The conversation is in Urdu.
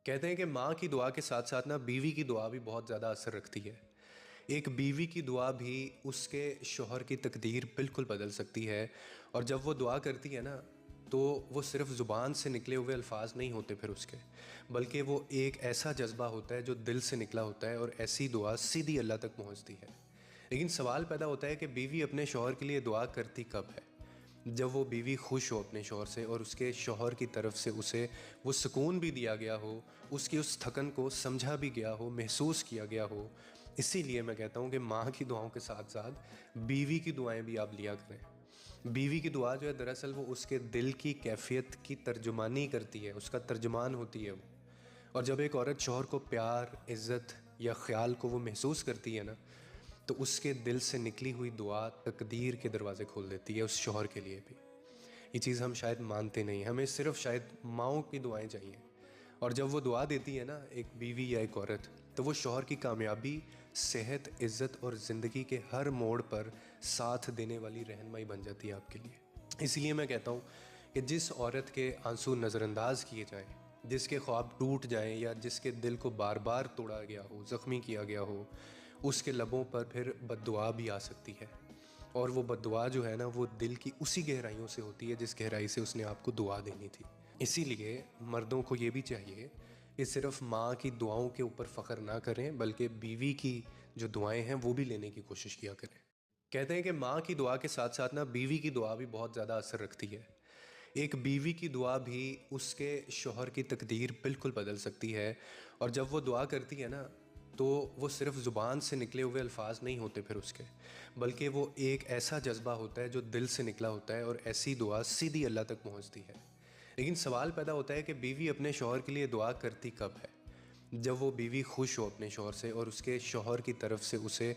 کہتے ہیں کہ ماں کی دعا کے ساتھ ساتھ نا بیوی کی دعا بھی بہت زیادہ اثر رکھتی ہے۔ ایک بیوی کی دعا بھی اس کے شوہر کی تقدیر بالکل بدل سکتی ہے، اور جب وہ دعا کرتی ہے نا تو وہ صرف زبان سے نکلے ہوئے الفاظ نہیں ہوتے پھر اس کے، بلکہ وہ ایک ایسا جذبہ ہوتا ہے جو دل سے نکلا ہوتا ہے، اور ایسی دعا سیدھی اللہ تک پہنچتی ہے۔ لیکن سوال پیدا ہوتا ہے کہ بیوی اپنے شوہر کے لیے دعا کرتی کب ہے؟ جب وہ بیوی خوش ہو اپنے شوہر سے، اور اس کے شوہر کی طرف سے اسے وہ سکون بھی دیا گیا ہو، اس کی اس تھکن کو سمجھا بھی گیا ہو، محسوس کیا گیا ہو۔ اسی لیے میں کہتا ہوں کہ ماں کی دعاؤں کے ساتھ ساتھ بیوی کی دعائیں بھی آپ لیا کریں۔ بیوی کی دعا جو ہے دراصل وہ اس کے دل کی کیفیت کی ترجمانی کرتی ہے، اس کا ترجمان ہوتی ہے وہ۔ اور جب ایک عورت شوہر کو پیار، عزت یا خیال کو وہ محسوس کرتی ہے نا، تو اس کے دل سے نکلی ہوئی دعا تقدیر کے دروازے کھول دیتی ہے اس شوہر کے لیے بھی۔ یہ چیز ہم شاید مانتے نہیں، ہمیں صرف شاید ماؤں کی دعائیں چاہیے۔ اور جب وہ دعا دیتی ہے نا ایک بیوی یا ایک عورت، تو وہ شوہر کی کامیابی، صحت، عزت اور زندگی کے ہر موڑ پر ساتھ دینے والی رہنمائی بن جاتی ہے آپ کے لیے۔ اسی لیے میں کہتا ہوں کہ جس عورت کے آنسو نظر انداز کیے جائیں، جس کے خواب ٹوٹ جائیں، یا جس کے دل کو بار بار توڑا گیا ہو، زخمی کیا گیا ہو، اس کے لبوں پر پھر بد دعا بھی آ سکتی ہے۔ اور وہ بد دعا جو ہے نا وہ دل کی اسی گہرائیوں سے ہوتی ہے جس گہرائی سے اس نے آپ کو دعا دینی تھی۔ اسی لیے مردوں کو یہ بھی چاہیے کہ صرف ماں کی دعاؤں کے اوپر فخر نہ کریں، بلکہ بیوی کی جو دعائیں ہیں وہ بھی لینے کی کوشش کیا کریں۔ کہتے ہیں کہ ماں کی دعا کے ساتھ ساتھ نا بیوی کی دعا بھی بہت زیادہ اثر رکھتی ہے۔ ایک بیوی کی دعا بھی اس کے شوہر کی تقدیر بالکل بدل سکتی ہے، اور جب وہ دعا کرتی ہے نا تو وہ صرف زبان سے نکلے ہوئے الفاظ نہیں ہوتے پھر اس کے، بلکہ وہ ایک ایسا جذبہ ہوتا ہے جو دل سے نکلا ہوتا ہے، اور ایسی دعا سیدھی اللہ تک پہنچتی ہے۔ لیکن سوال پیدا ہوتا ہے کہ بیوی اپنے شوہر کے لیے دعا کرتی کب ہے؟ جب وہ بیوی خوش ہو اپنے شوہر سے، اور اس کے شوہر کی طرف سے اسے